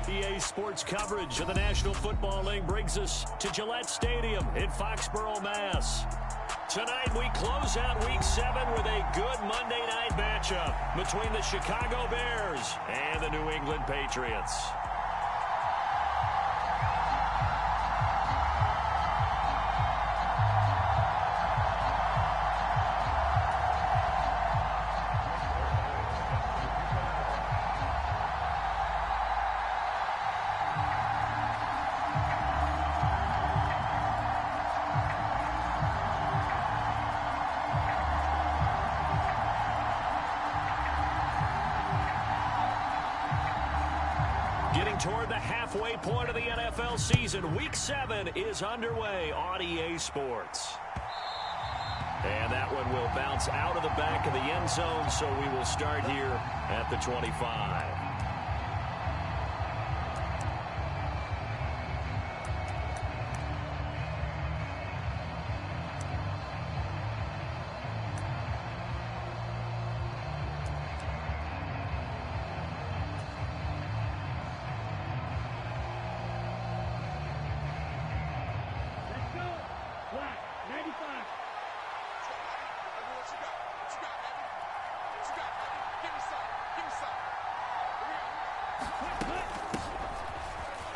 EA Sports coverage of the National Football League brings us to Gillette Stadium in Foxborough, Mass. Tonight we close out Week 7 with a good Monday night matchup between the Chicago Bears and the New England Patriots. Getting toward the halfway point of the NFL season, Week 7 is underway on EA Sports. And that one will bounce out of the back of the end zone, so we will start here at the 25.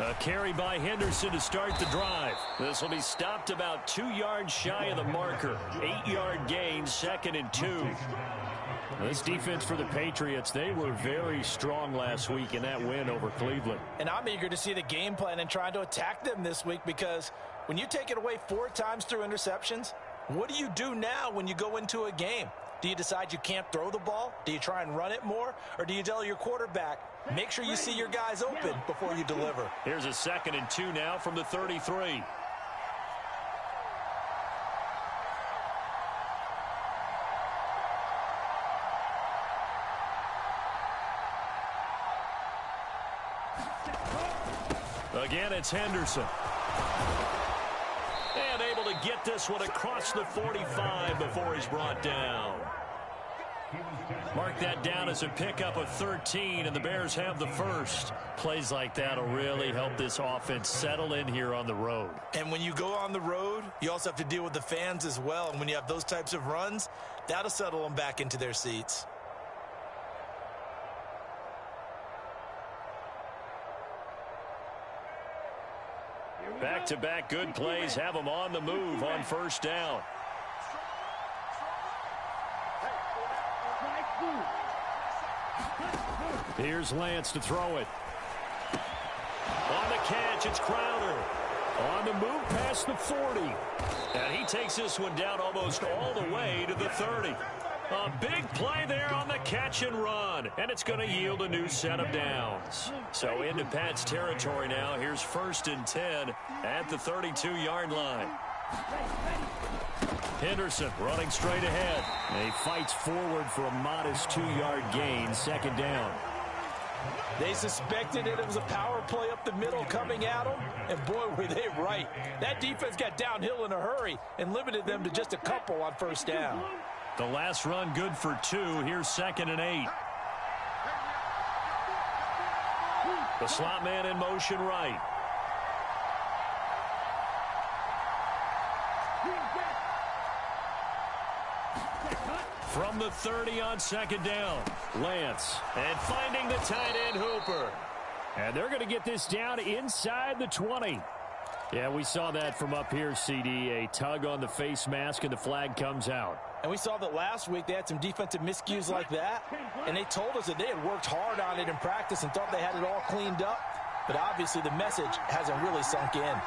A carry by Henderson to start the drive. This will be stopped about 2 yards shy of the marker. 8-yard gain, 2nd and 2. This defense for the Patriots, they were very strong last week in that win over Cleveland. And I'm eager to see the game plan and trying to attack them this week, because when you take it away 4 times through interceptions, what do you do now when you go into a game? Do you decide you can't throw the ball? Do you try and run it more? Or do you tell your quarterback, make sure you see your guys open before you deliver? Here's a 2nd and 2 now from the 33. Again, it's Henderson. And able to get this one across the 45 before he's brought down. Mark that down as a pickup of 13, and the Bears have the first. Plays like that will really help this offense settle in here on the road. And when you go on the road, you also have to deal with the fans as well. And when you have those types of runs, that'll settle them back into their seats. Back-to-back good plays have them on the move on first down. Here's Lance to throw it. On the catch, it's Crowder. On the move past the 40. And he takes this one down almost all the way to the 30. A big play there on the catch and run. And it's going to yield a new set of downs. So into Pat's territory now. Here's 1st and 10 at the 32-yard line. Henderson running straight ahead. And he fights forward for a modest 2-yard gain, 2nd down. They suspected it was a power play up the middle coming at them, and boy, were they right. That defense got downhill in a hurry and limited them to just a couple on first down. The last run good for 2. Here's 2nd and 8. The slot man in motion right. From the 30 on 2nd down, Lance. And finding the tight end Hooper. And they're going to get this down inside the 20. Yeah, we saw that from up here, CD. A tug on the face mask, and the flag comes out. And we saw that last week they had some defensive miscues like that. And they told us that they had worked hard on it in practice and thought they had it all cleaned up. But obviously the message hasn't really sunk in.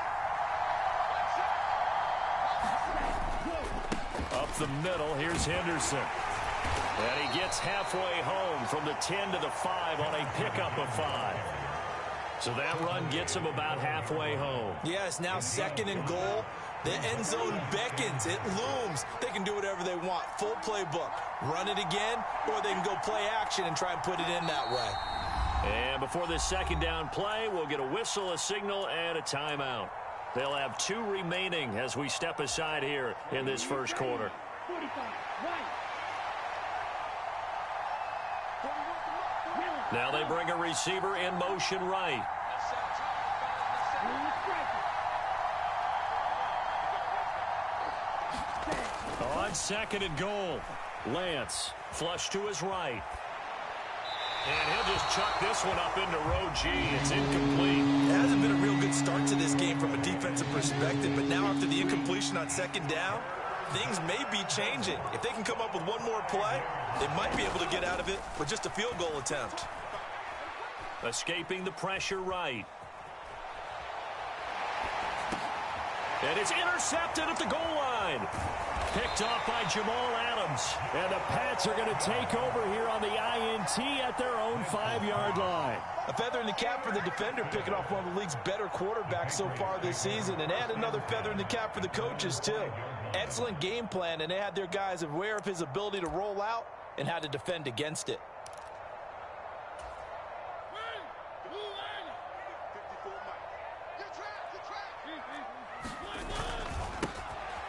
Up the middle, here's Henderson. And he gets halfway home from the 10 to the 5 on a pickup of 5. So that run gets him about halfway home. Yeah, it's now 2nd and goal. The end zone beckons. It looms. They can do whatever they want. Full playbook. Run it again, or they can go play action and try and put it in that way. And before this 2nd down play, we'll get a whistle, a signal, and a timeout. They'll have 2 remaining as we step aside here in this first quarter. Now they bring a receiver in motion right. On second and goal, Lance flush to his right. And he'll just chuck this one up into row G. It's incomplete. It hasn't been a real good start to this game from a defensive perspective, but now after the incompletion on second down, things may be changing. If they can come up with one more play, they might be able to get out of it with just a field goal attempt. Escaping the pressure right. And it's intercepted at the goal line. Picked off by Jamal Adams. And the Pats are going to take over here on the INT at their own 5-yard line. A feather in the cap for the defender, picking off one of the league's better quarterbacks so far this season. And add another feather in the cap for the coaches, too. Excellent game plan, and they had their guys aware of his ability to roll out and how to defend against it.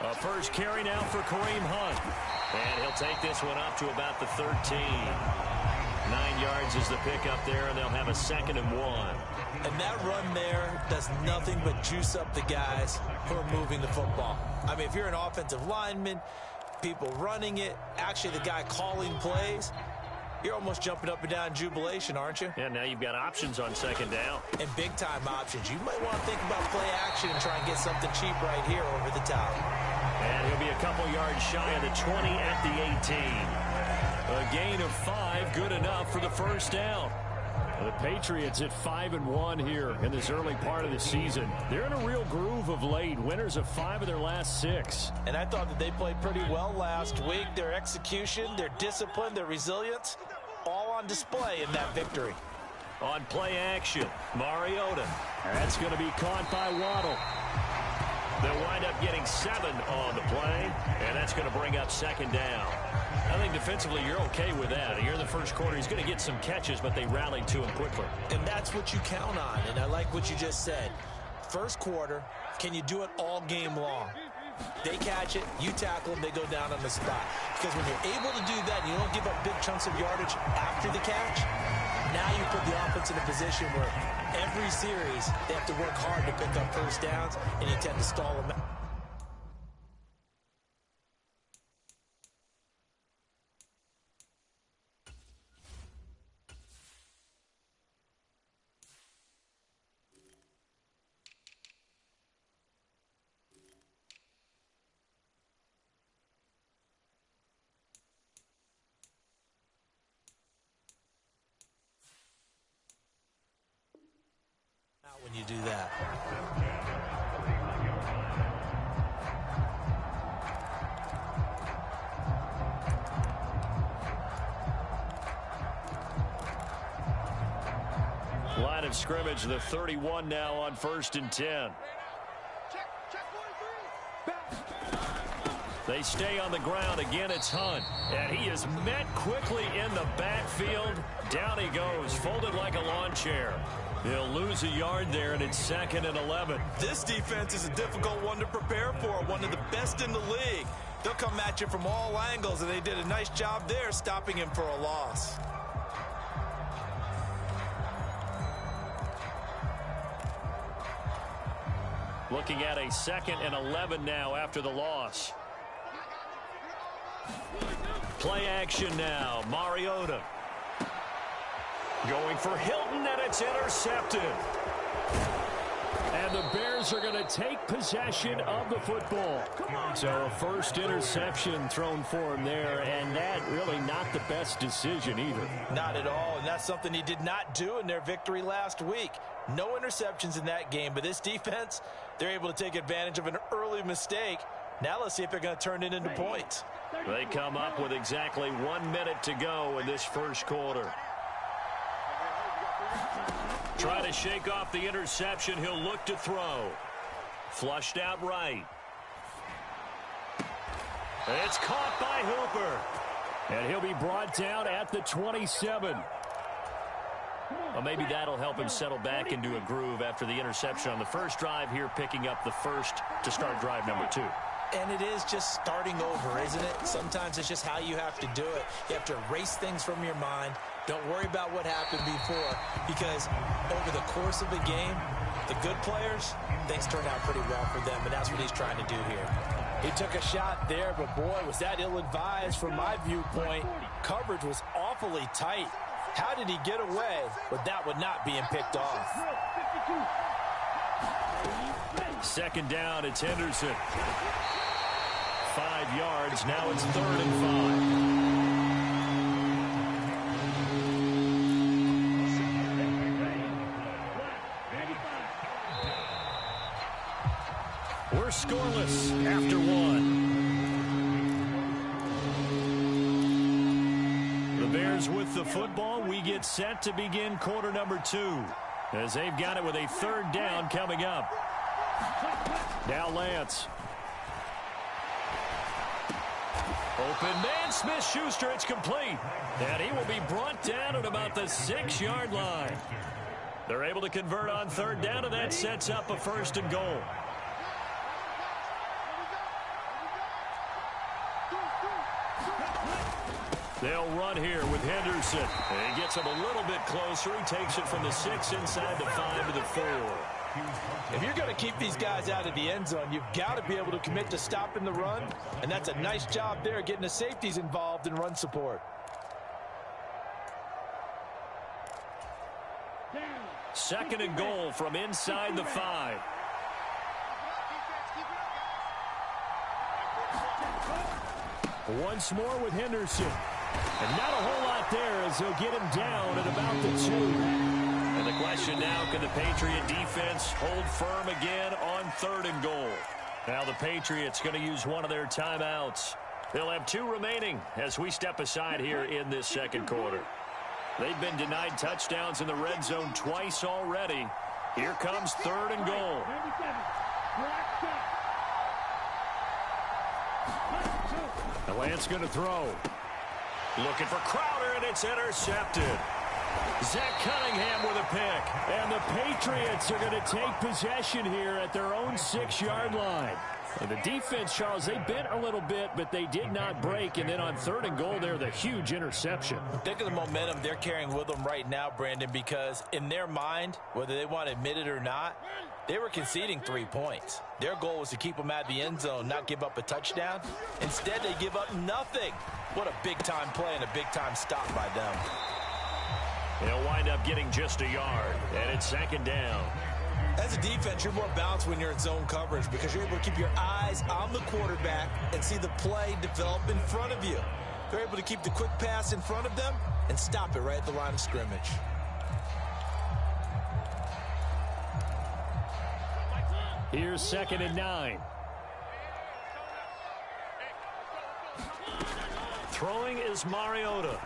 A first carry now for Kareem Hunt. And he'll take this one up to about the 13. 9 yards is the pickup there, and they'll have a 2nd and 1. And that run there does nothing but juice up the guys who are moving the football. I mean, if you're an offensive lineman, people running it, actually the guy calling plays, you're almost jumping up and down in jubilation, aren't you? Yeah, now you've got options on second down. And big-time options. You might want to think about play action and try and get something cheap right here over the top. And he'll be a couple yards shy of the 20 at the 18. A gain of 5, good enough for the first down. The Patriots at 5-1 here in this early part of the season. They're in a real groove of late. Winners of 5 of their last 6. And I thought that they played pretty well last week. Their execution, their discipline, their resilience, all on display in that victory. On play action, Mariota. That's going to be caught by Waddle. They'll wind up getting 7 on the play, and that's going to bring up second down. I think defensively you're okay with that. Here in the first quarter, he's going to get some catches, but they rallied to him quickly. And that's what you count on, and I like what you just said. First quarter, can you do it all game long? They catch it, you tackle them, they go down on the spot. Because when you're able to do that and you don't give up big chunks of yardage after the catch, now you put the offense in a position where every series they have to work hard to pick up first downs, and you tend to stall them out. When you do that. Line of scrimmage, the 31 now on 1st and 10. They stay on the ground. Again, it's Hunt. And he is met quickly in the backfield. Down he goes, folded like a lawn chair. He'll lose a yard there, and it's 2nd and 11. This defense is a difficult one to prepare for, one of the best in the league. They'll come at you from all angles, and they did a nice job there stopping him for a loss. Looking at a 2nd and 11 now after the loss. Play action now, Mariota. Going for Hilton, and it's intercepted. And the Bears are going to take possession of the football. So a first interception thrown for him there, and that really not the best decision either. Not at all, and that's something he did not do in their victory last week. No interceptions in that game, but this defense, they're able to take advantage of an early mistake. Now let's see if they're going to turn it into points. They come up with exactly 1 minute to go in this first quarter. Try to shake off the interception. He'll look to throw. Flushed out right. It's caught by Hooper. And he'll be brought down at the 27. Well, maybe that'll help him settle back into a groove after the interception on the first drive here, picking up the first to start drive number 2. And it is just starting over, isn't it? Sometimes it's just how you have to do it. You have to erase things from your mind, Don't worry about what happened before, because over the course of the game, the good players, things turned out pretty well for them, and that's what he's trying to do here. He took a shot there, but boy, was that ill-advised from my viewpoint. Coverage was awfully tight. How did he get away with that one not being picked off? Second down, it's Henderson. 5 yards, now it's 3rd and 5. We're scoreless after 1. The Bears with the football. We get set to begin quarter number 2 as they've got it with a 3rd down coming up. Now Lance. Open man, Smith-Schuster, it's complete. And he will be brought down at about the 6-yard line. They're able to convert on 3rd down, and that sets up a 1st and goal. They'll run here with Henderson. And he gets him a little bit closer. He takes it from the 6 inside the 5 to the 4. If you're going to keep these guys out of the end zone, you've got to be able to commit to stopping the run, and that's a nice job there getting the safeties involved in run support. Second and goal from inside the 5. Once more with Henderson. And not a whole lot there as they'll get him down at about the 2. And the question now, can the Patriot defense hold firm again on 3rd and goal? Now the Patriots going to use one of their timeouts. They'll have 2 remaining as we step aside here in this second quarter. They've been denied touchdowns in the red zone twice already. Here comes 3rd and goal. The Lance going to throw. Looking for Crowder, and it's intercepted. Zach Cunningham with a pick. And the Patriots are going to take possession here at their own 6-yard line. And the defense, Charles, they bent a little bit, but they did not break. And then on 3rd and goal there, the huge interception. Think of the momentum they're carrying with them right now, Brandon, because in their mind, whether they want to admit it or not, they were conceding 3 points. Their goal was to keep them out of the end zone, not give up a touchdown. Instead, they give up nothing. What a big-time play and a big-time stop by them. They'll wind up getting just a yard, and it's 2nd down. As a defense, you're more balanced when you're in zone coverage because you're able to keep your eyes on the quarterback and see the play develop in front of you. They're able to keep the quick pass in front of them and stop it right at the line of scrimmage. Here's 2nd and 9. Throwing is Mariota.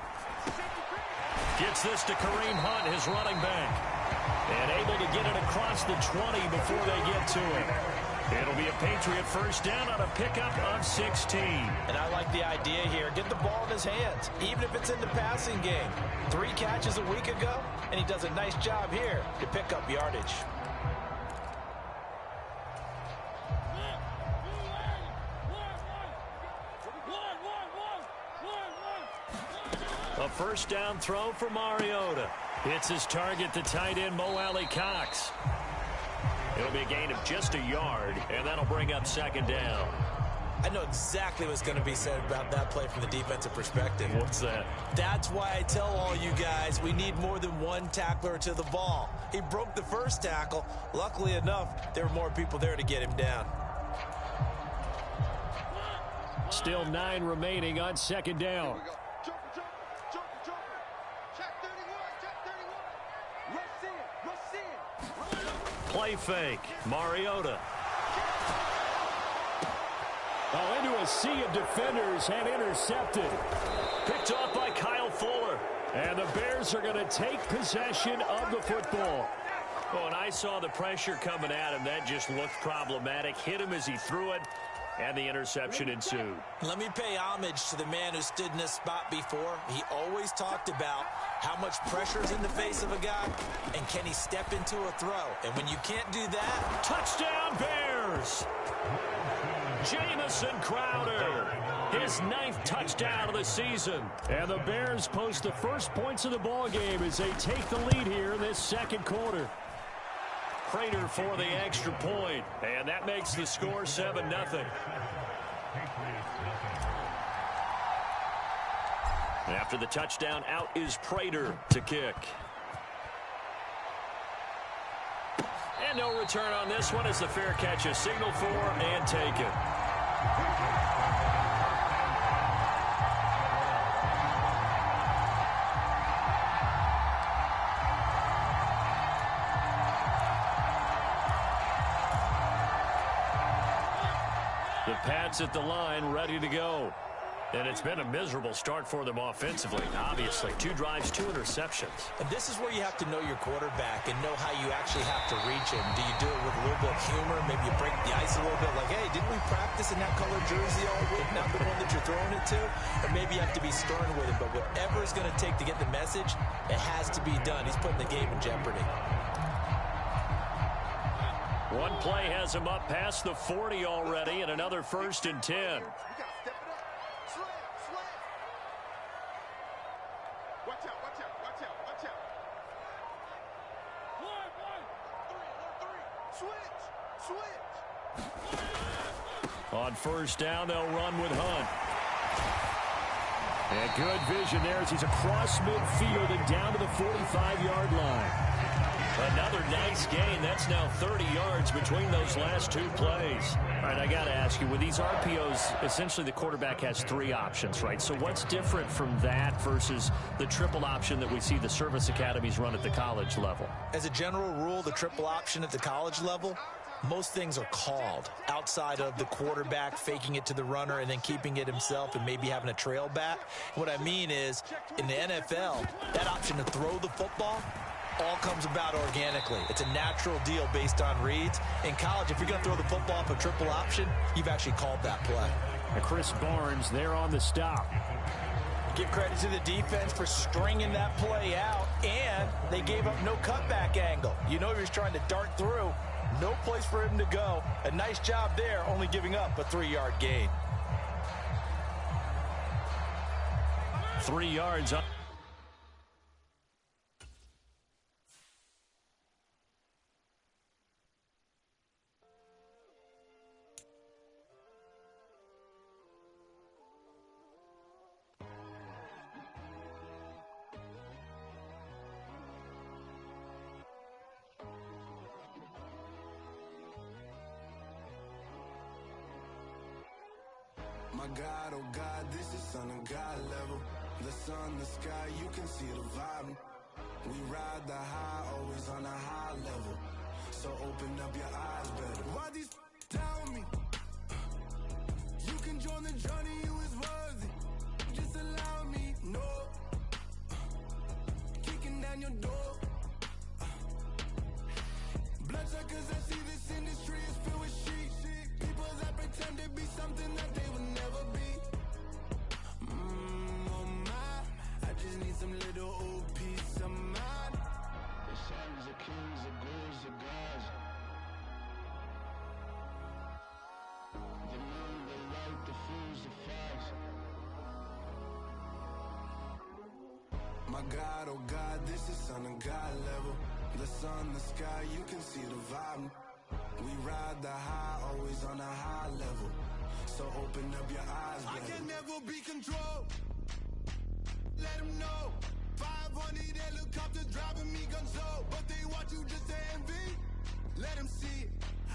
Gets this to Kareem Hunt, his running back. And able to get it across the 20 before they get to it. It'll be a Patriot 1st down on a pickup of 16. And I like the idea here. Get the ball in his hands, even if it's in the passing game. 3 catches a week ago, and he does a nice job here to pick up yardage. A 1st down throw for Mariota. Hits his target, the tight end, Mo Alley-Cox. It'll be a gain of just a yard, and that'll bring up 2nd down. I know exactly what's going to be said about that play from the defensive perspective. What's that? That's why I tell all you guys we need more than one tackler to the ball. He broke the first tackle. Luckily enough, there were more people there to get him down. Still 9 remaining on 2nd down. Play fake. Mariota. Oh, into a sea of defenders and intercepted. Picked off by Kyle Fuller. And the Bears are going to take possession of the football. Oh, and I saw the pressure coming at him. That just looked problematic. Hit him as he threw it, and the interception ensued. Let me pay homage to the man who stood in this spot before. He always talked about how much pressure is in the face of a guy, and can he step into a throw? And when you can't do that, touchdown Bears! Jamison Crowder, his 9th touchdown of the season. And the Bears post the first points of the ball game as they take the lead here in this second quarter. Prater for the extra point, and that makes the score 7-0. After the touchdown, out is Prater to kick. And no return on this one as the fair catch is signaled for and taken. The Pats at the line, ready to go. And it's been a miserable start for them offensively. Obviously, 2 drives, 2 interceptions. And this is where you have to know your quarterback and know how you actually have to reach him. Do you do it with a little bit of humor? Maybe you break the ice a little bit like, hey, didn't we practice in that colored jersey all week, not the one that you're throwing it to? Or maybe you have to be stern with it. But whatever it's going to take to get the message, it has to be done. He's putting the game in jeopardy. One play has him up past the 40 already, and another 1st and 10. On 1st down, they'll run with Hunt. And good vision there as he's across midfield and down to the 45-yard line. Another nice gain. That's now 30 yards between those last 2 plays. All right, I got to ask you, with these RPOs, essentially the quarterback has 3 options, right? So what's different from that versus the triple option that we see the service academies run at the college level? As a general rule, the triple option at the college level, most things are called outside of the quarterback faking it to the runner and then keeping it himself and maybe having a trail back. What I mean is, in the NFL, that option to throw the football all comes about organically. It's a natural deal based on reads. In college, if you're going to throw the football up a triple option, you've actually called that play. And Chris Barnes there on the stop. Give credit to the defense for stringing that play out, and they gave up no cutback angle. You know he was trying to dart through. No place for him to go. A nice job there, only giving up a 3-yard gain. 3 yards up. My God, oh God, this is Son of God level. The sun, the sky, you can see the vibe. We ride the high, always on a high level. So open up your eyes better. Why these tell me? You can join the journey, you is worthy. Just allow me, no. Kicking down your door. Bloodsuckers, I see this industry is filled with sheep. People that pretend to be something that they will never be. Oh my, I just need some little old peace of mind. The sons of kings, the ghouls, the gods. The moon, the light, the fools, the facts. My God, oh God, this is Son of God level. The sun, the sky, you can see the vibe. We ride the high, always on a high level. So open up your eyes, baby. I can never be controlled. Let them know. 500 helicopters driving me gunso. But they want you just to envy. Let them see it.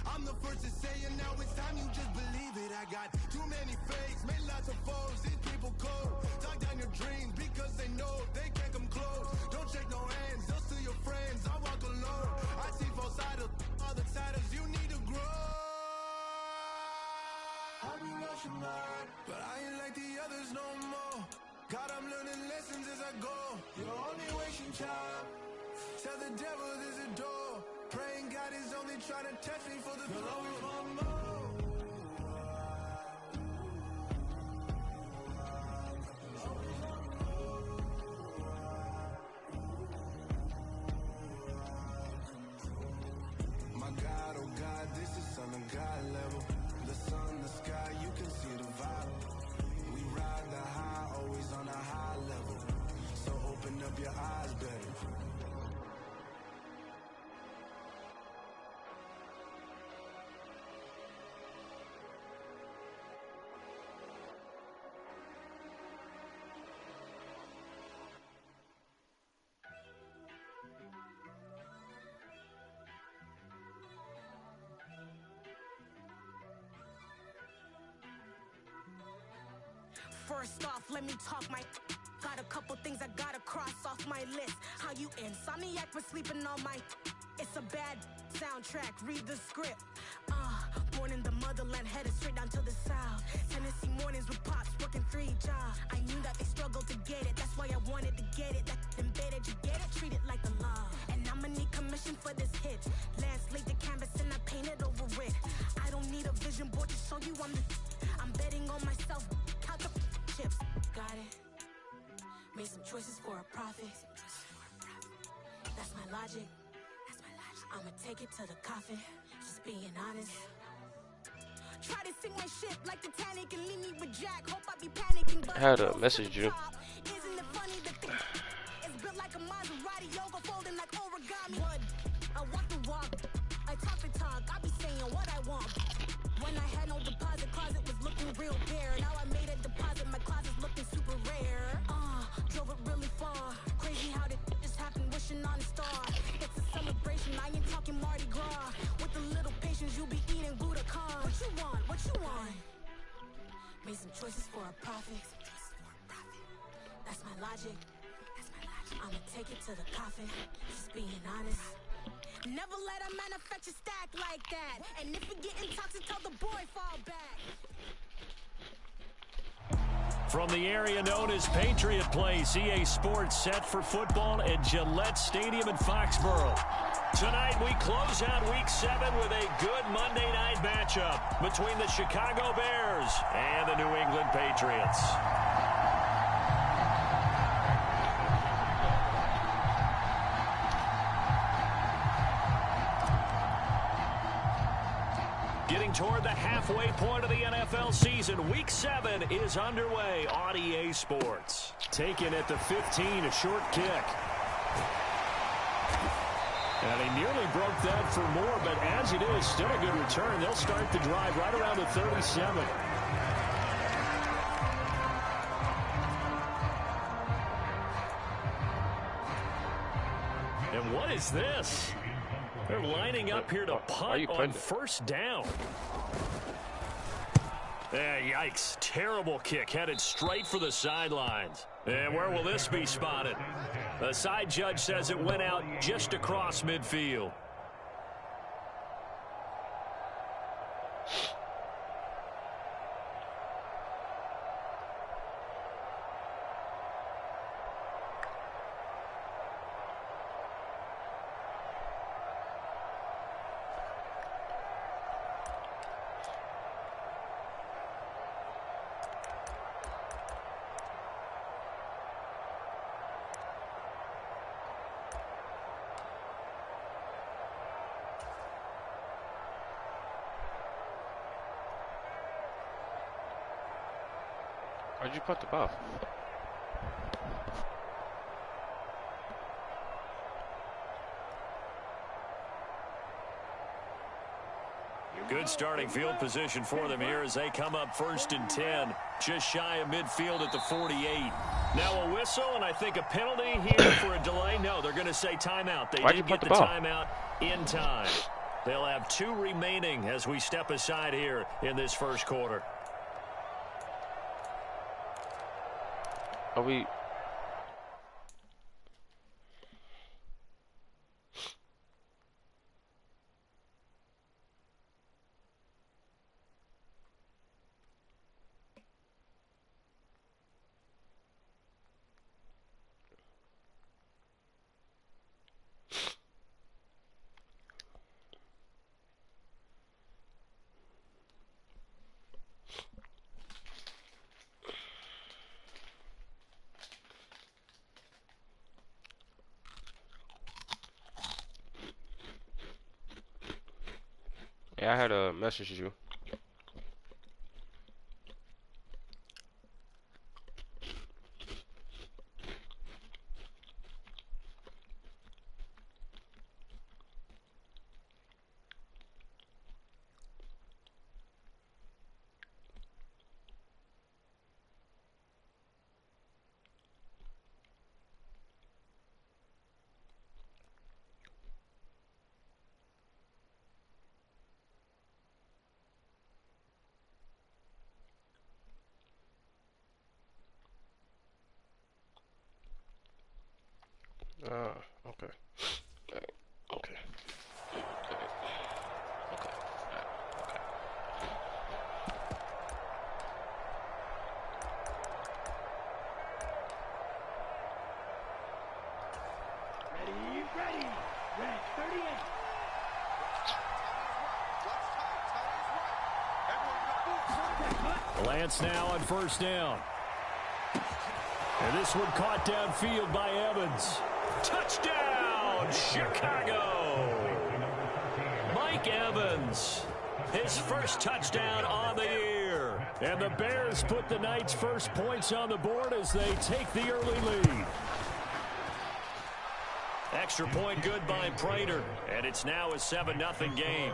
I'm the first to say it, now it's time you just believe it. I got too many fakes, made lots of foes. These people cold. Talk down your dreams because they know they can't come close. Don't shake no hands, they'll steal your friends. I walk alone. I see false idols, other titles. You need to grow. I've been rushing hard, but I ain't like the others no more. God, I'm learning lessons as I go. You're only wasting time. Tell the devil there's a door. Praying God is only trying to test me for the glory. Always want more. My God, oh God, this is Son of God level. The sun, the sky, First off, let me talk my. Got a couple things I gotta cross off my list. How you insomniac for sleeping on my. It's a bad soundtrack, read the script. Born in the motherland, headed straight down to the south. Tennessee mornings with pops, working 3 jobs. I knew that they struggled to get it, that's why I wanted to get it. That embedded, you get it, treat it like a law. And I'ma need commission for this hit. Lance laid the canvas and I painted over it. I don't need a vision board to show you I'm betting on myself, count the chips. Got it. Made some choices for a profit. That's my logic. I'ma take it to the coffin, just being honest. Try to sink my ship like Titanic and leave me with Jack. Hope I be panicking, but I had to message you. Isn't it funny that it's built like a Maserati, yoga folding like origami. What? I walk the walk, I talk the talk, I be saying what I want. When I had no deposit, closet was looking real bare. Now I made a deposit, my closet's looking super rare. Drove it really far. Crazy how did just happen, wishing on a star. It's a celebration, I ain't talking Mardi Gras. With a little patience, you'll be eating Budokan. What you want? What you want? Made some choices for a profit. That's my logic. I'ma take it to the coffin, just being honest. Never let a manufacture stack like that. And if it getting toxic, tell the boy fall back. From the area known as Patriot Place, EA Sports set for football at Gillette Stadium in Foxborough. Tonight we close out Week 7 with a good Monday night matchup between the Chicago Bears and the New England Patriots. Getting toward the halfway point of the NFL season, Week 7 is underway on EA Sports. Taken at the 15, a short kick. And he nearly broke that for more, but as it is, still a good return. They'll start the drive right around the 37. And what is this? They're lining up here to punt on first down. Yikes. Terrible kick headed straight for the sidelines. And where will this be spotted? The side judge says it went out just across midfield. Why'd you punt the ball? Good starting field position for them here as they come up 1st and 10. Just shy of midfield at the 48. Now a whistle, and I think a penalty here for a delay. No, they're going to say timeout. They did get the timeout in time. They'll have 2 remaining as we step aside here in this first quarter. Are we... Yeah, I had to message you. Okay. Okay. Okay. Okay. Ready. Red 38. Lance now on first down. And this one caught downfield by Evans. Touchdown, Chicago! Mike Evans, his first touchdown on the year. And the Bears put the Knights' first points on the board as they take the early lead. Extra point good by Prater, and it's now a 7-0 game.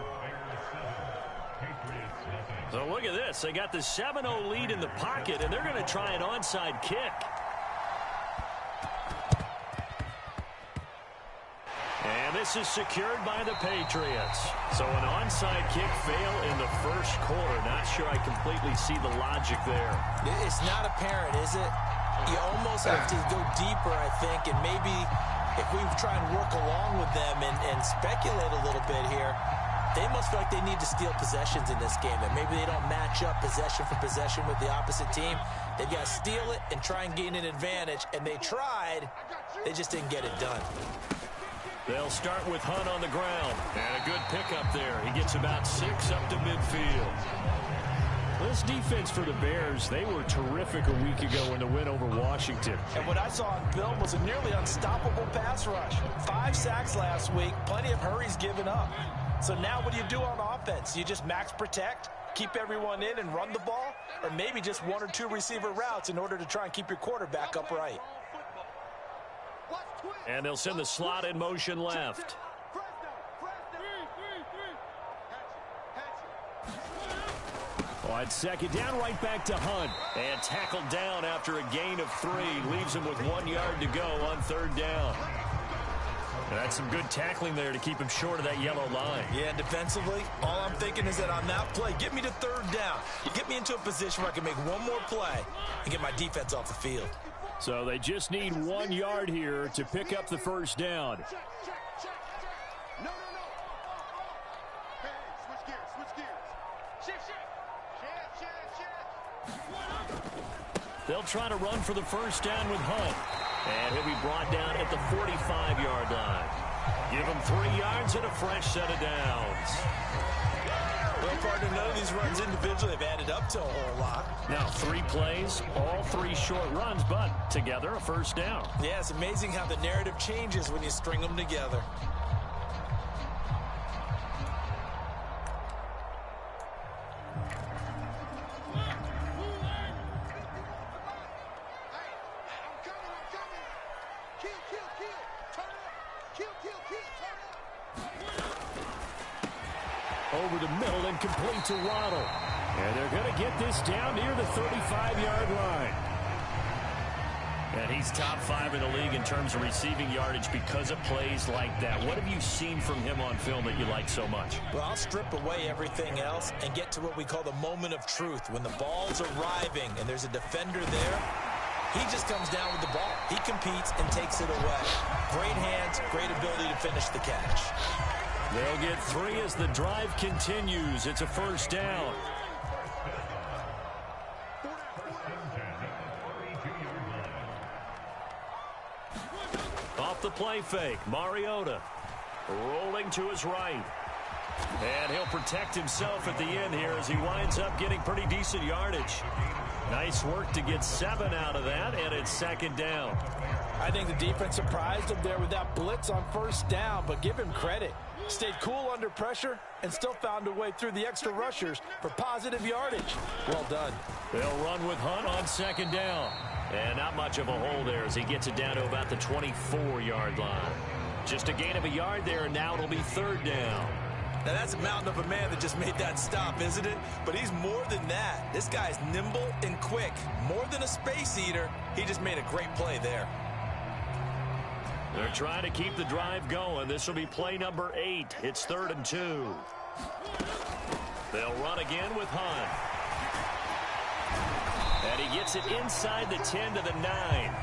So look at this. They got the 7-0 lead in the pocket, and they're going to try an onside kick. And this is secured by the Patriots. So an onside kick fail in the first quarter. Not sure I completely see the logic there. It's not apparent, is it? You almost have to go deeper, I think, and maybe if we try and work along with them and speculate a little bit here, they must feel like they need to steal possessions in this game, and maybe they don't match up possession for possession with the opposite team. They've got to steal it and try and gain an advantage, and they tried. They just didn't get it done. They'll start with Hunt on the ground, and a good pickup there. He gets about 6 up to midfield. This defense for the Bears, they were terrific a week ago in the win over Washington. And what I saw on film was a nearly unstoppable pass rush. 5 sacks last week, plenty of hurries given up. So now what do you do on offense? You just max protect, keep everyone in and run the ball, or maybe just 1 or 2 receiver routes in order to try and keep your quarterback upright. And they'll send the slot in motion left. On second down, right back to Hunt. And tackled down after a gain of 3. Leaves him with 1 yard to go on third down. That's some good tackling there to keep him short of that yellow line. Yeah, defensively, all I'm thinking is that on that play, get me to third down. Get me into a position where I can make one more play and get my defense off the field. So they just need 1 yard here to pick up the first down. No. Hey, switch gears. Shift. They'll try to run for the first down with Hunt. And he'll be brought down at the 45-yard line. Give him 3 yards and a fresh set of downs. Well, partner, none of these runs individually have added up to a whole lot. Now 3 plays, all 3 short runs, but together a first down. Yeah, it's amazing how the narrative changes when you string them together. Over the middle and complete to Waddle. And they're going to get this down near the 35-yard line. And he's top 5 in the league in terms of receiving yardage because of plays like that. What have you seen from him on film that you like so much? Well, I'll strip away everything else and get to what we call the moment of truth. When the ball's arriving and there's a defender there, he just comes down with the ball. He competes and takes it away. Great hands, great ability to finish the catch. They'll get 3 as the drive continues. It's a first down. Off the play fake, Mariota rolling to his right. And he'll protect himself at the end here as he winds up getting pretty decent yardage. Nice work to get 7 out of that, and it's second down. I think the defense surprised him there with that blitz on first down, but give him credit. Stayed cool under pressure and still found a way through the extra rushers for positive yardage. Well done. They'll run with Hunt on second down. And not much of a hole there as he gets it down to about the 24-yard line. Just a gain of a yard there, and now it'll be third down. Now that's a mountain of a man that just made that stop, isn't it? But he's more than that. This guy's nimble and quick. More than a space eater. He just made a great play there. They're trying to keep the drive going. This will be play number 8. It's 3rd and 2. They'll run again with Hunt. And he gets it inside the 10 to the 9.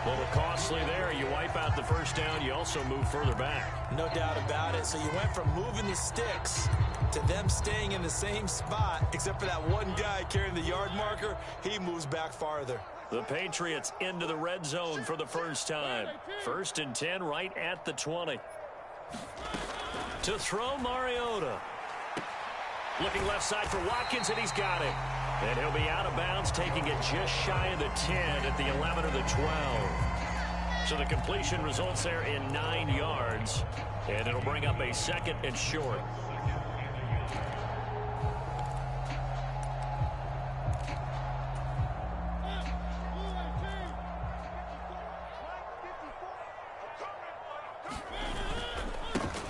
A little costly there. You wipe out the first down. You also move further back. No doubt about it. So you went from moving the sticks to them staying in the same spot, except for that one guy carrying the yard marker. He moves back farther. The Patriots into the red zone for the first time. 1st and 10 right at the 20. To throw, Mariota. Looking left side for Watkins, and he's got it. And he'll be out of bounds, taking it just shy of the 10 at the 11 or the 12. So the completion results there in 9 yards. And it'll bring up a 2nd and short.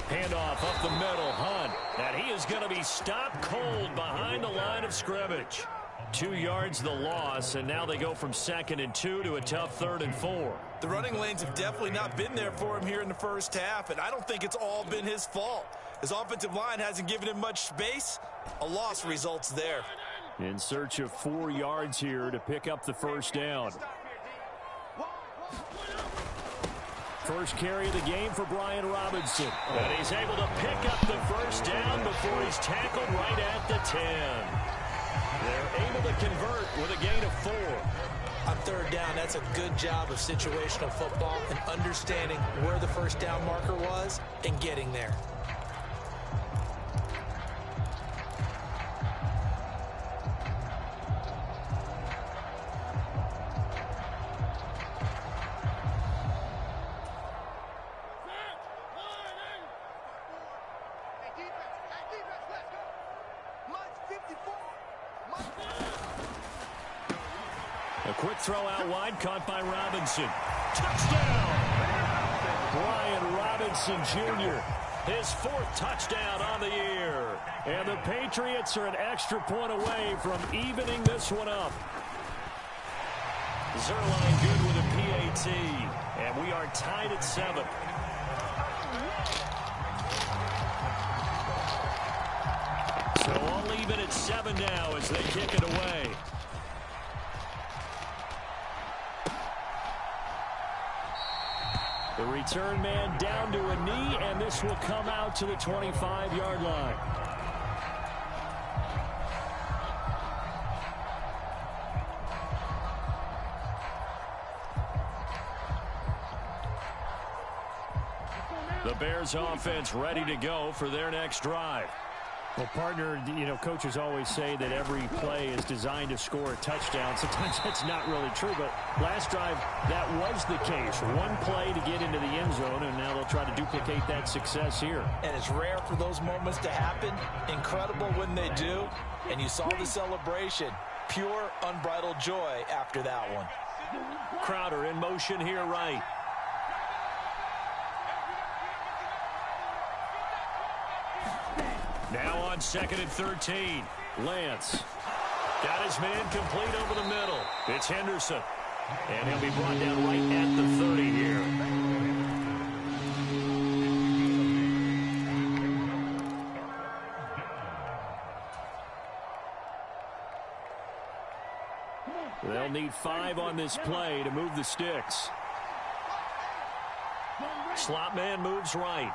Handoff up the middle, Hunt. And he is going to be stopped cold behind the line of scrimmage. 2 yards the loss, and now they go from 2nd and 2 to a tough 3rd and 4. The running lanes have definitely not been there for him here in the first half, and I don't think it's all been his fault. His offensive line hasn't given him much space. A loss results there. In search of 4 yards here to pick up the first down. First carry of the game for Brian Robinson. And he's able to pick up the first down before he's tackled right at the 10. They're able to convert with a gain of 4. On 3rd down, that's a good job of situational football and understanding where the first down marker was and getting there. A quick throw out wide, caught by Robinson. Touchdown! Brian Robinson Jr., his 4th touchdown on the year. And the Patriots are an extra point away from evening this one up. Zerline good with a PAT. And we are tied at 7. So all even at 7 now as they kick it away. The return man down to a knee, and this will come out to the 25-yard line. The Bears offense ready to go for their next drive. Well, partner, you know, coaches always say that every play is designed to score a touchdown. Sometimes that's not really true, but last drive, that was the case. One play to get into the end zone, and now they'll try to duplicate that success here. And it's rare for those moments to happen. Incredible when they do. And you saw the celebration. Pure, unbridled joy after that one. Crowder in motion here right. Now on 2nd and 13. Lance got his man complete over the middle. It's Henderson. And he'll be brought down right at the 30 here. They'll need 5 on this play to move the sticks. Slot man moves right.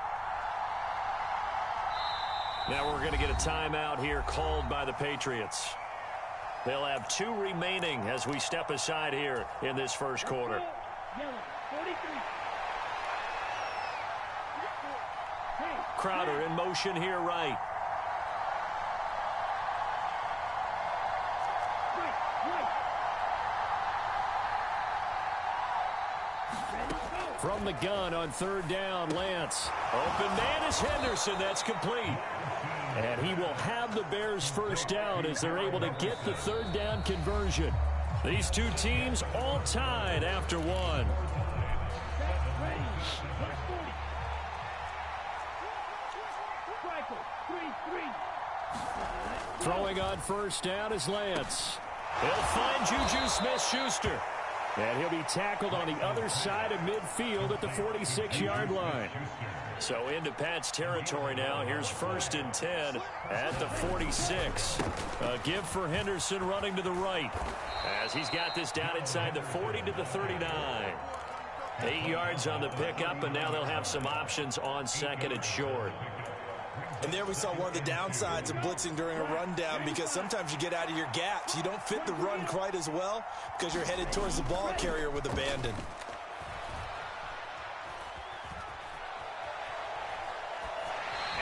Now we're going to get a timeout here called by the Patriots. They'll have 2 remaining as we step aside here in this first quarter. Crowder in motion here right. From the gun on 3rd down, Lance. Open man is Henderson. That's complete. And he will have the Bears first down as they're able to get the 3rd down conversion. These 2 teams all tied after 1. Throwing on 1st down is Lance. He'll find Juju Smith-Schuster. And he'll be tackled on the other side of midfield at the 46-yard line. So into Pat's territory now. Here's 1st and 10 at the 46. A give for Henderson running to the right as he's got this down inside the 40 to the 39. 8 yards on the pickup, and now they'll have some options on second and short. And there we saw one of the downsides of blitzing during a rundown, because sometimes you get out of your gaps. You don't fit the run quite as well because you're headed towards the ball carrier with abandon.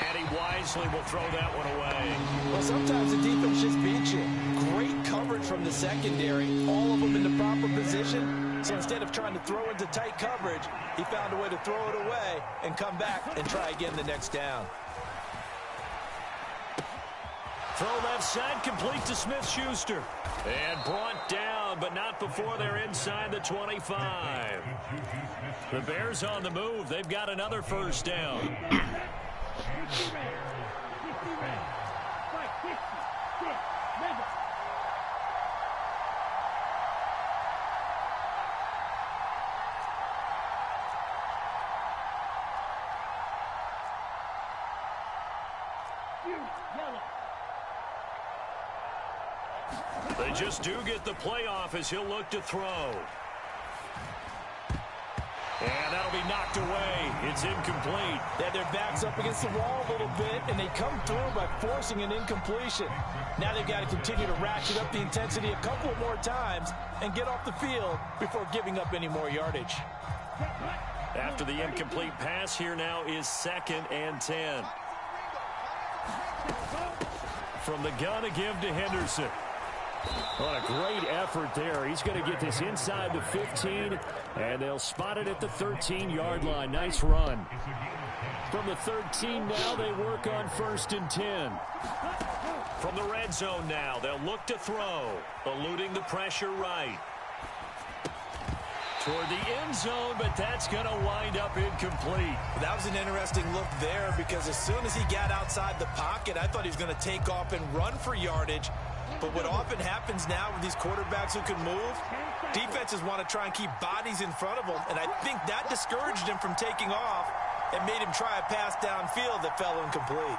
And he wisely will throw that one away. Well, sometimes the defense just beats you. Great coverage from the secondary, all of them in the proper position. So instead of trying to throw into tight coverage, he found a way to throw it away and come back and try again the next down. Throw left side, complete to Smith-Schuster. And brought down, but not before they're inside the 25. The Bears on the move. They've got another first down. 50 rounds. Fight 50. Sit. Never. Yellow. They just do get the playoff as he'll look to throw. And that'll be knocked away. It's incomplete. They had their backs up against the wall a little bit, and they come through by forcing an incompletion. Now they've got to continue to ratchet up the intensity a couple more times and get off the field before giving up any more yardage. After the incomplete pass, here now is 2nd and 10. From the gun, a give to Henderson. What a great effort there. He's going to get this inside the 15, and they'll spot it at the 13-yard line. Nice run. From the 13 now, they work on 1st and 10. From the red zone now, they'll look to throw, eluding the pressure right. Toward the end zone, but that's going to wind up incomplete. That was an interesting look there, because as soon as he got outside the pocket, I thought he was going to take off and run for yardage. But what often happens now with these quarterbacks who can move, defenses want to try and keep bodies in front of them, and I think that discouraged him from taking off and made him try a pass downfield that fell incomplete.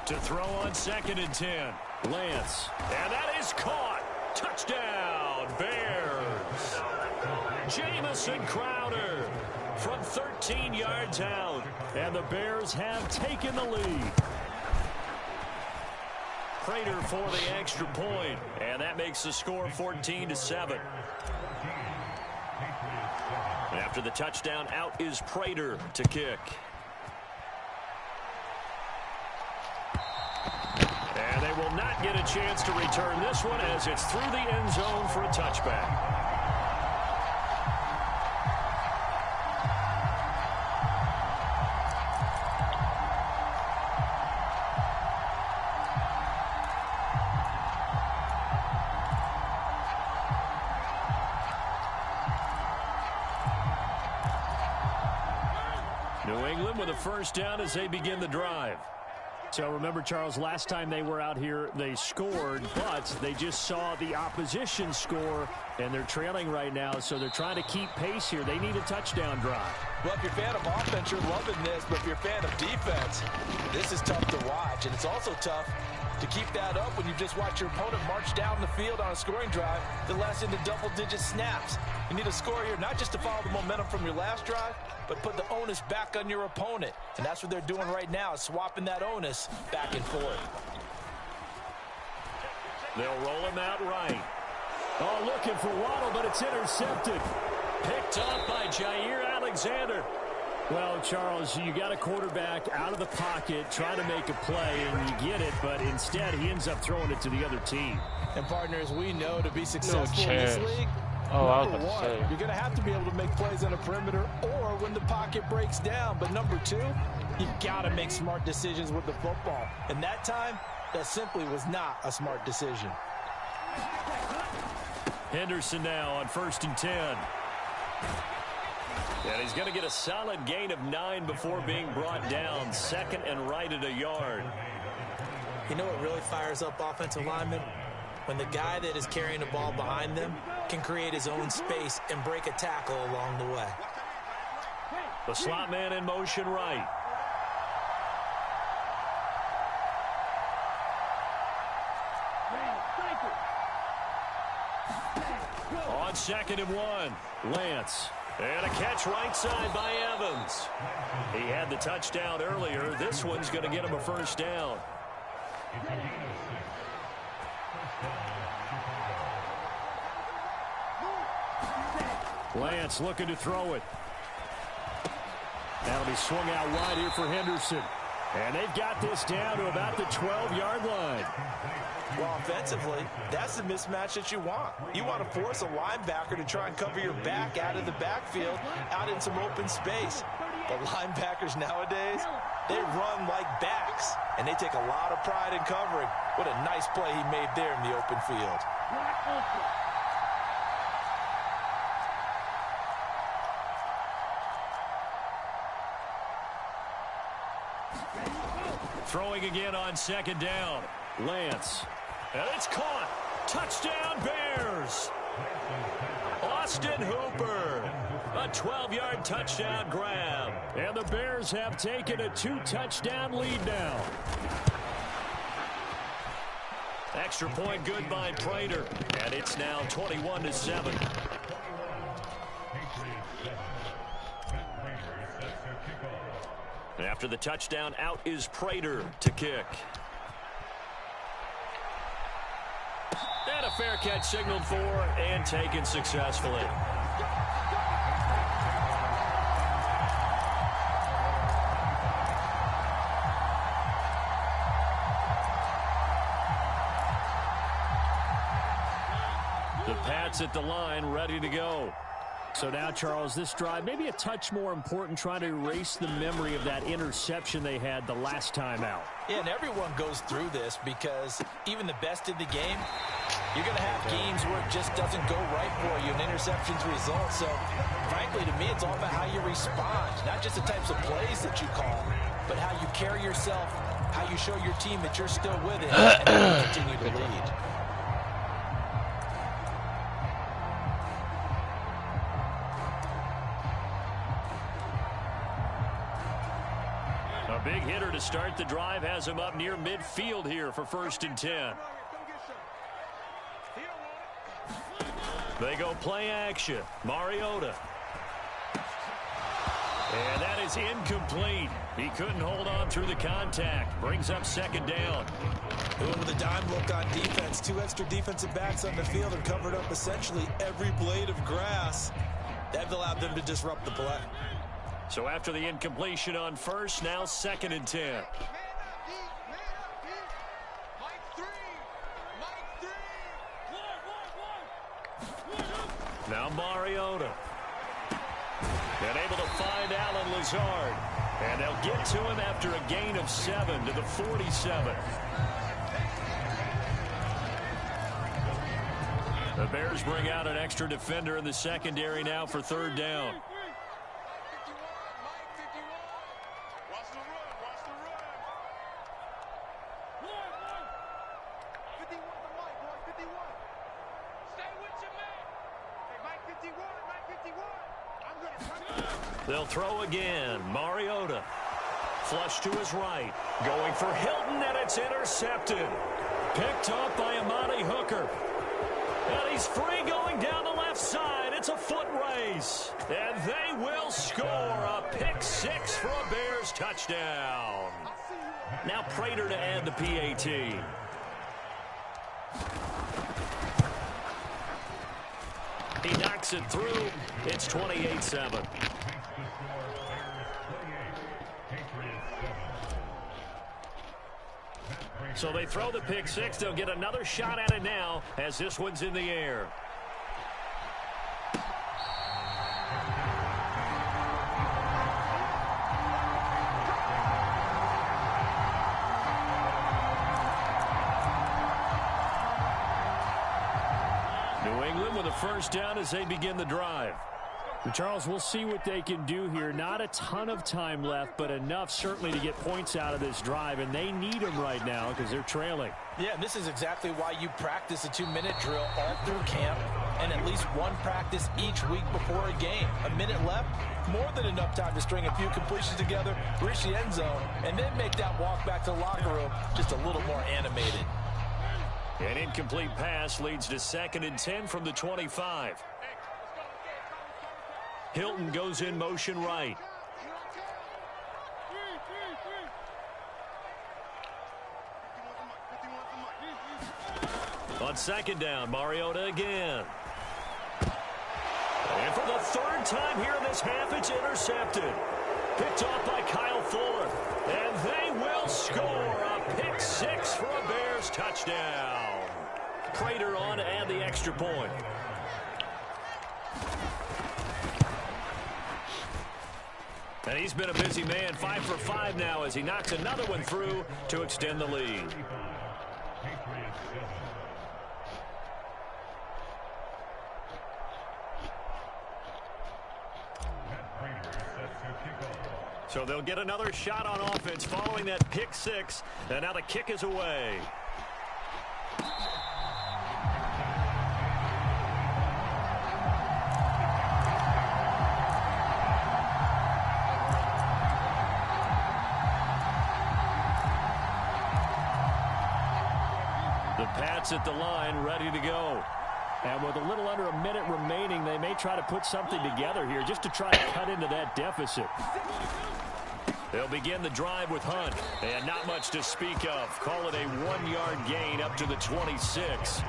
To throw on 2nd and 10. Lance. And that is caught. Touchdown, Bears. Jamison Crowder from 13 yards out. And the Bears have taken the lead. Prater for the extra point. And that makes the score 14-7. After the touchdown, out is Prater to kick. And they will not get a chance to return this one as it's through the end zone for a touchback. New England with a first down as they begin the drive. So remember, Charles, last time they were out here, they scored, but they just saw the opposition score, and they're trailing right now, so they're trying to keep pace here. They need a touchdown drive. Well, if you're a fan of offense, you're loving this, but if you're a fan of defense, this is tough to watch, and it's also tough to keep that up when you just watch your opponent march down the field on a scoring drive that lasts into double-digit snaps. You need a score here, not just to follow the momentum from your last drive, but put the onus back on your opponent. And that's what they're doing right now, swapping that onus back and forth. They'll roll him out right. Oh, looking for Waddle, but it's intercepted. Picked up by Jair Alexander. Well, Charles, you got a quarterback out of the pocket trying to make a play, and you get it, but instead he ends up throwing it to the other team. And partners, we know to be successful in this league, number one, you're going to have to be able to make plays on the perimeter or when the pocket breaks down. But number two, you've got to make smart decisions with the football. And that time, that simply was not a smart decision. Henderson now on 1st and 10. And he's going to get a solid gain of 9 before being brought down. 2nd and right at a yard. You know what really fires up offensive linemen? When the guy that is carrying the ball behind them can create his own space and break a tackle along the way. The slot man in motion right. 2nd and 1. Lance. And a catch right side by Evans. He had the touchdown earlier. This one's going to get him a first down. Lance looking to throw it. That'll be swung out wide here for Henderson. And they've got this down to about the 12-yard line. Well, offensively, that's the mismatch that you want. You want to force a linebacker to try and cover your back out of the backfield, out in some open space. The linebackers nowadays, they run like backs, and they take a lot of pride in covering. What a nice play he made there in the open field. Throwing again on 2nd down. Lance. And it's caught. Touchdown, Bears. Austin Hooper. A 12-yard touchdown grab. And the Bears have taken a 2-touchdown lead now. Extra point good by Prater. And it's now 21-7. After the touchdown, out is Prater to kick. And a fair catch signaled for and taken successfully. The Pats at the line, ready to go. So now, Charles, this drive maybe a touch more important, trying to erase the memory of that interception they had the last time out. Yeah, and everyone goes through this because even the best in the game, you're going to have games where it just doesn't go right for you, and interceptions result. So, frankly, to me, it's all about how you respond, not just the types of plays that you call, but how you carry yourself, how you show your team that you're still with it, and how you continue to lead. A big hitter to start the drive has him up near midfield here for 1st and 10. They go play action. Mariota. And that is incomplete. He couldn't hold on through the contact. Brings up 2nd down. With a dime look on defense, 2 extra defensive backs on the field and covered up essentially every blade of grass. That allowed them to disrupt the play. So after the incompletion on 1st, now 2nd and 10. Now Mariota. And able to find Alan Lazard. And they'll get to him after a gain of 7 to the 47. The Bears bring out an extra defender in the secondary now for 3rd down. They'll throw again. Mariota. Flush to his right. Going for Hilton, and it's intercepted. Picked up by Amani Hooker. And he's free going down the left side. It's a foot race. And they will score a pick 6 for a Bears touchdown. Now Prater to add the PAT. He knocks it through. It's 28-7. So they throw the pick 6. They'll get another shot at it now as this one's in the air. New England with a first down as they begin the drive. And Charles, we'll see what they can do here. Not a ton of time left, but enough certainly to get points out of this drive, and they need them right now because they're trailing. Yeah, and this is exactly why you practice a 2-minute drill all through camp and at least one practice each week before a game. A minute left, more than enough time to string a few completions together, reach the end zone, and then make that walk back to the locker room just a little more animated. An incomplete pass leads to 2nd and 10 from the 25. Hilton goes in motion right. On second down, Mariota again. And for the third time here in this half, it's intercepted. Picked off by Kyle Fuller. And they will score a pick six for a Bears touchdown. Prater on to add the extra point. And he's been a busy man, 5 for 5 now as he knocks another one through to extend the lead. So they'll get another shot on offense following that pick six. And now the kick is away. The Pats at the line, ready to go. And with a little under a minute remaining, they may try to put something together here just to try to cut into that deficit. They'll begin the drive with Hunt. And not much to speak of. Call it a 1-yard gain up to the 26.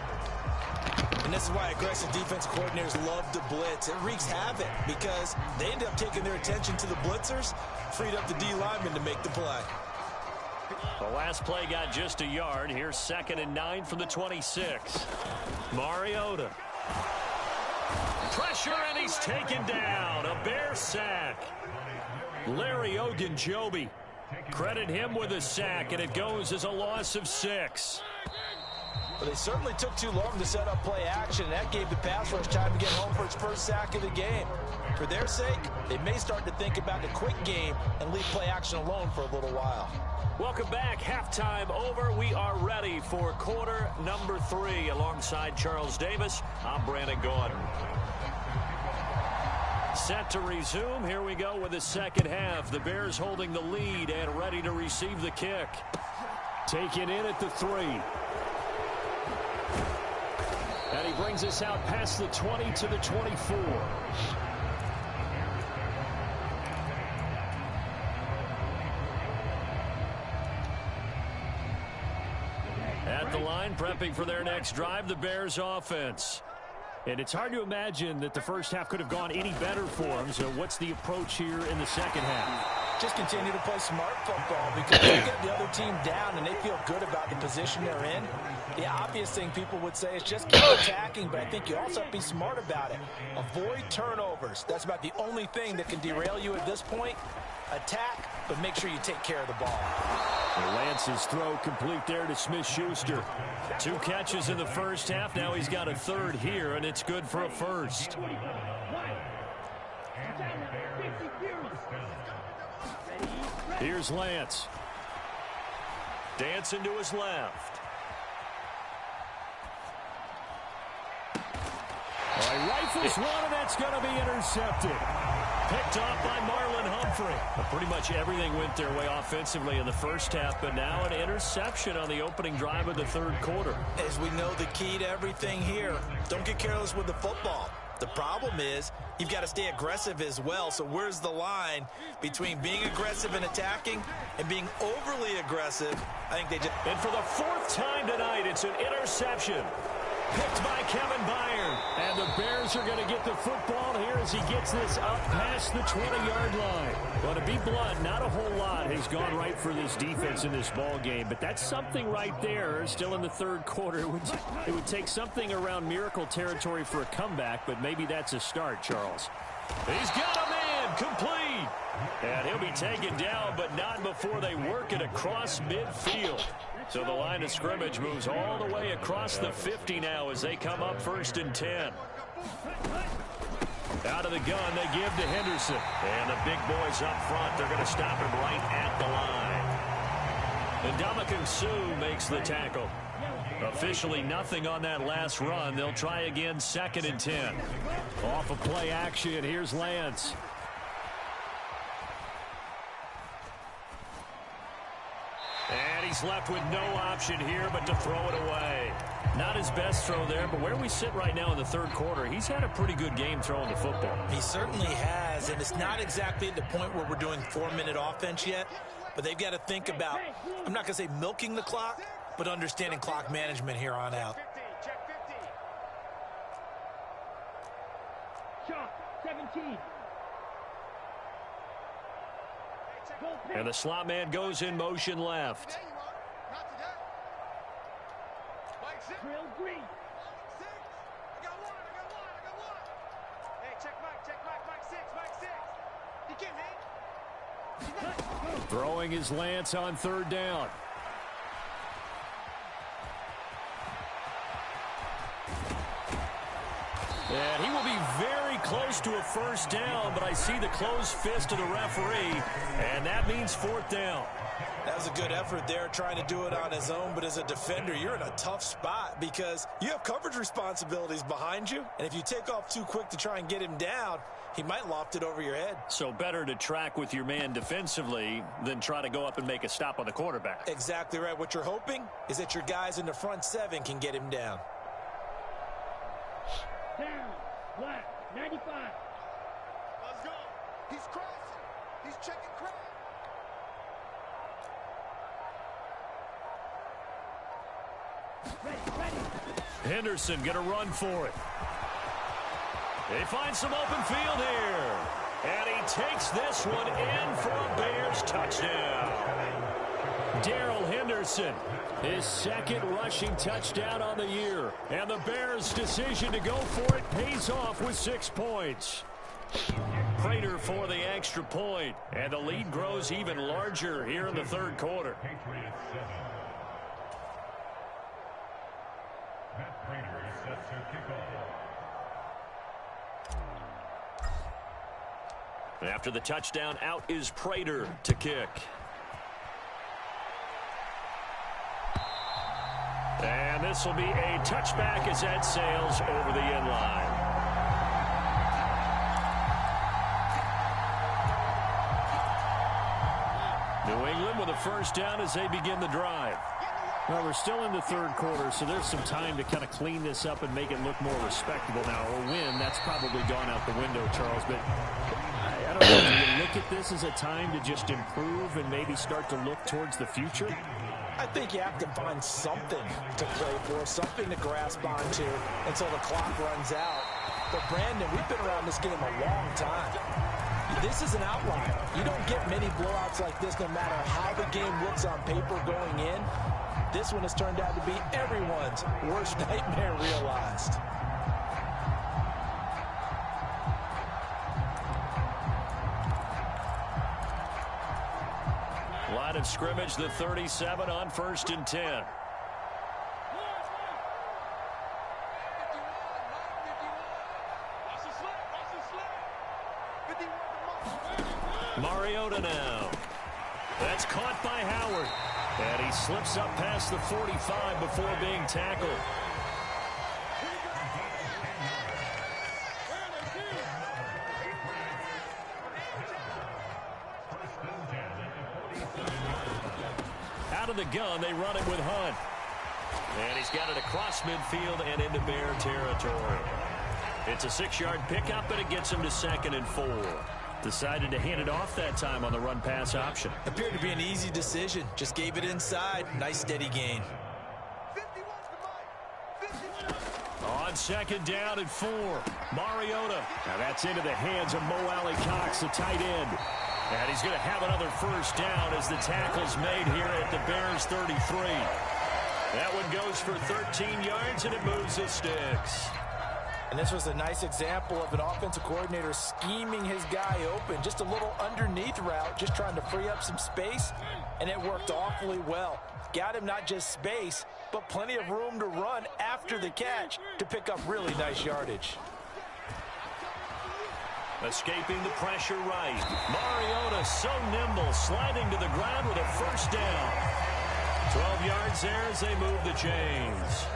And this is why aggressive defense coordinators love to blitz. It wreaks havoc because they end up taking their attention to the blitzers, freed up the D lineman to make the play. The last play got just a yard. Here's 2nd and 9 from the 26. Mariota. Pressure, and he's taken down. A Bear sack. Larry Ogunjobi. Credit him with a sack, and it goes as a loss of 6. But they certainly took too long to set up play action, and that gave the pass rush time to get home for its first sack of the game. For their sake, they may start to think about the quick game and leave play action alone for a little while. Welcome back. Halftime over. We are ready for quarter number 3. Alongside Charles Davis, I'm Brandon Gordon. Set to resume. Here we go with the second half. The Bears holding the lead and ready to receive the kick. Taken in at the 3. And he brings us out past the 20 to the 24. At the line, prepping for their next drive, the Bears offense. And it's hard to imagine that the first half could have gone any better for them. So what's the approach here in the second half? Just continue to play smart football because you get the other team down and they feel good about the position they're in. The obvious thing people would say is just keep attacking, but I think you also have to be smart about it. Avoid turnovers. That's about the only thing that can derail you at this point. Attack, but make sure you take care of the ball. Lance's throw complete there to Smith-Schuster. 2 catches in the first half. Now he's got a third here, and it's good for a first. Here's Lance. Dancing to his left. All right, rifles one, and that's going to be intercepted. Picked off by Marlon Humphrey. Pretty much everything went their way offensively in the first half, but now an interception on the opening drive of the third quarter. As we know, the key to everything here, don't get careless with the football. The problem is you've got to stay aggressive as well. So where's the line between being aggressive and attacking and being overly aggressive? I think they just... And for the 4th time tonight, it's an interception. Picked by Kevin Byard. And the Bears are going to get the football here as he gets this up past the 20-yard line. Well, to be blunt, not a whole lot has gone right for this defense in this ball game, but that's something right there. Still in the third quarter. It would take something around miracle territory for a comeback, but maybe that's a start, Charles. He's got a man complete. And he'll be taken down, but not before they work it across midfield. So the line of scrimmage moves all the way across the 50 now as they come up 1st and 10. Out of the gun, they give to Henderson. And the big boys up front, they're going to stop him right at the line. And Ndamukong Suh makes the tackle. Officially nothing on that last run. They'll try again 2nd and 10. Off of play action, here's Lance. And he he's left with no option here but to throw it away. Not his best throw there, but where we sit right now in the third quarter, he's had a pretty good game throwing the football. He certainly has, and it's not exactly at the point where we're doing 4-minute offense yet, but they've got to think about, I'm not going to say milking the clock, but understanding clock management here on out. Shot 17. And the slot man goes in motion left. Drill green. Throwing his Lance on third down. And he will be very close to a first down, but I see the closed fist of the referee, and that means fourth down. That was a good effort there, trying to do it on his own, but as a defender, you're in a tough spot because you have coverage responsibilities behind you, and if you take off too quick to try and get him down, he might loft it over your head. So better to track with your man defensively than try to go up and make a stop on the quarterback. Exactly right. What you're hoping is that your guys in the front seven can get him down. Down. Black. 95. Let's go. He's crossing. He's checking crack. Ready. Henderson going to run for it. They find some open field here. And he takes this one in for a Bears touchdown. Darrell Henderson, his second rushing touchdown on the year. And the Bears' decision to go for it pays off with 6 points. Prater for the extra point. And the lead grows even larger here in the third quarter. After the touchdown, out is Prater to kick. And this will be a touchback as that sails over the end line. New England with a first down as they begin the drive. Well, we're still in the third quarter, so there's some time to kind of clean this up and make it look more respectable. Now, a win, that's probably gone out the window, Charles, but I don't know. Do you look at this as a time to just improve and maybe start to look towards the future? I think you have to find something to play for, something to grasp onto until the clock runs out. But, Brandon, we've been around this game a long time. This is an outlier. You don't get many blowouts like this no matter how the game looks on paper going in. This one has turned out to be everyone's worst nightmare realized. Line of scrimmage, the 37 on 1st and 10. Mariota now. That's caught by Howard. And he slips up past the 45 before being tackled. Out of the gun, they run it with Hunt. And he's got it across midfield and into Bear territory. It's a 6-yard pickup, and it gets him to 2nd and 4. Decided to hand it off that time on the run-pass option. Appeared to be an easy decision. Just gave it inside. Nice steady gain. On 2nd down and 4. Mariota. Now that's into the hands of Mo Alley Cox, the tight end. And he's going to have another first down as the tackle's made here at the Bears 33. That one goes for 13 yards, and it moves the sticks. And this was a nice example of an offensive coordinator scheming his guy open. Just a little underneath route, just trying to free up some space, and it worked awfully well. Got him not just space, but plenty of room to run after the catch to pick up really nice yardage. Escaping the pressure right. Mariota so nimble, sliding to the ground with a first down. 12 yards there as they move the chains.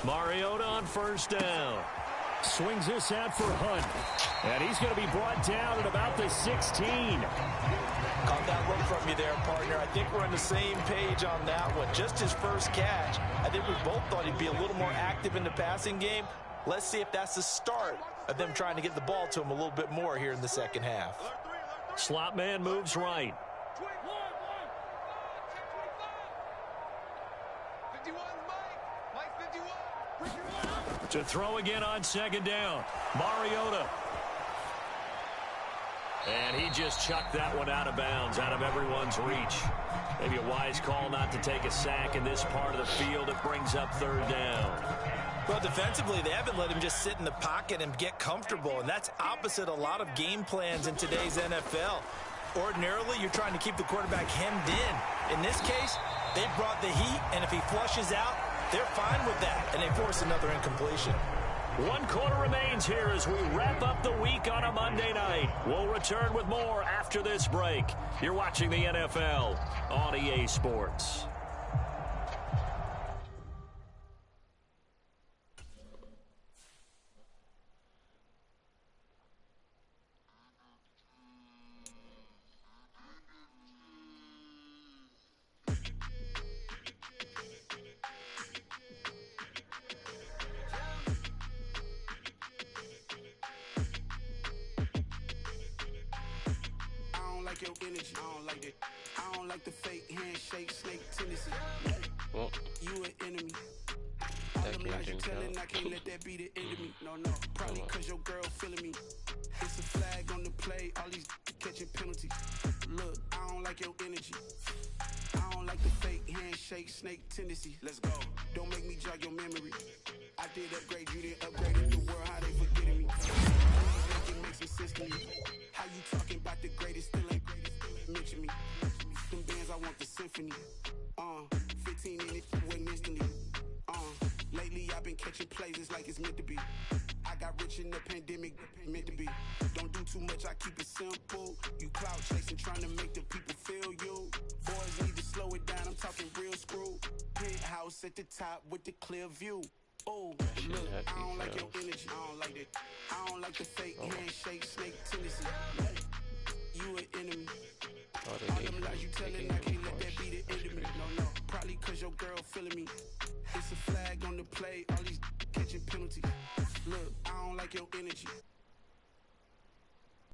Mariota on first down. Swings this out for Hunt. And he's going to be brought down at about the 16. Caught that look from you there, partner. I think we're on the same page on that one. Just his first catch. I think we both thought he'd be a little more active in the passing game. Let's see if that's the start of them trying to get the ball to him a little bit more here in the second half. Slot man moves right. To throw again on second down. Mariota. And he just chucked that one out of bounds, out of everyone's reach. Maybe a wise call not to take a sack in this part of the field. It brings up third down. Well, defensively, they haven't let him just sit in the pocket and get comfortable, and that's opposite a lot of game plans in today's NFL. Ordinarily, you're trying to keep the quarterback hemmed in. In this case, they brought the heat, and if he flushes out, they're fine with that, and they force another incompletion. 1 quarter remains here as we wrap up the week on a Monday night. We'll return with more after this break. You're watching the NFL on EA Sports. Your energy, I don't like it. I don't like the fake handshake, snake tendency. Well, You an enemy. All them lies you telling, I can't let that be the end of me. No, probably cause your girl feeling me. It's a flag on the play, all these catching penalties. Look, I don't like your energy. I don't like the fake handshake, snake tendency. Let's go. Don't make me jog your memory. I did upgrade, you didn't upgrade in the world, how they forgetting me. Make it make some sense to me. How you talking about the greatest, still ain't greatest, mention me. Them bands, I want the symphony. 15 in it, wasn't instantly. Lately I've been catching plays, it's like it's meant to be. I got rich in the pandemic, meant to be. Don't do too much, I keep it simple. You clout chasing, trying to make the people feel you. Boys need to slow it down, I'm talking real screw. Penthouse at the top with the clear view. Oh, look, I don't like your energy, I don't like that. I don't like the fake handshake, snake tendency. You an enemy. All them lies you telling, I can't let that be the end of me. No, probably cause your girl feeling me. It's a flag on the play, all these catching penalties. Look, I don't like your energy.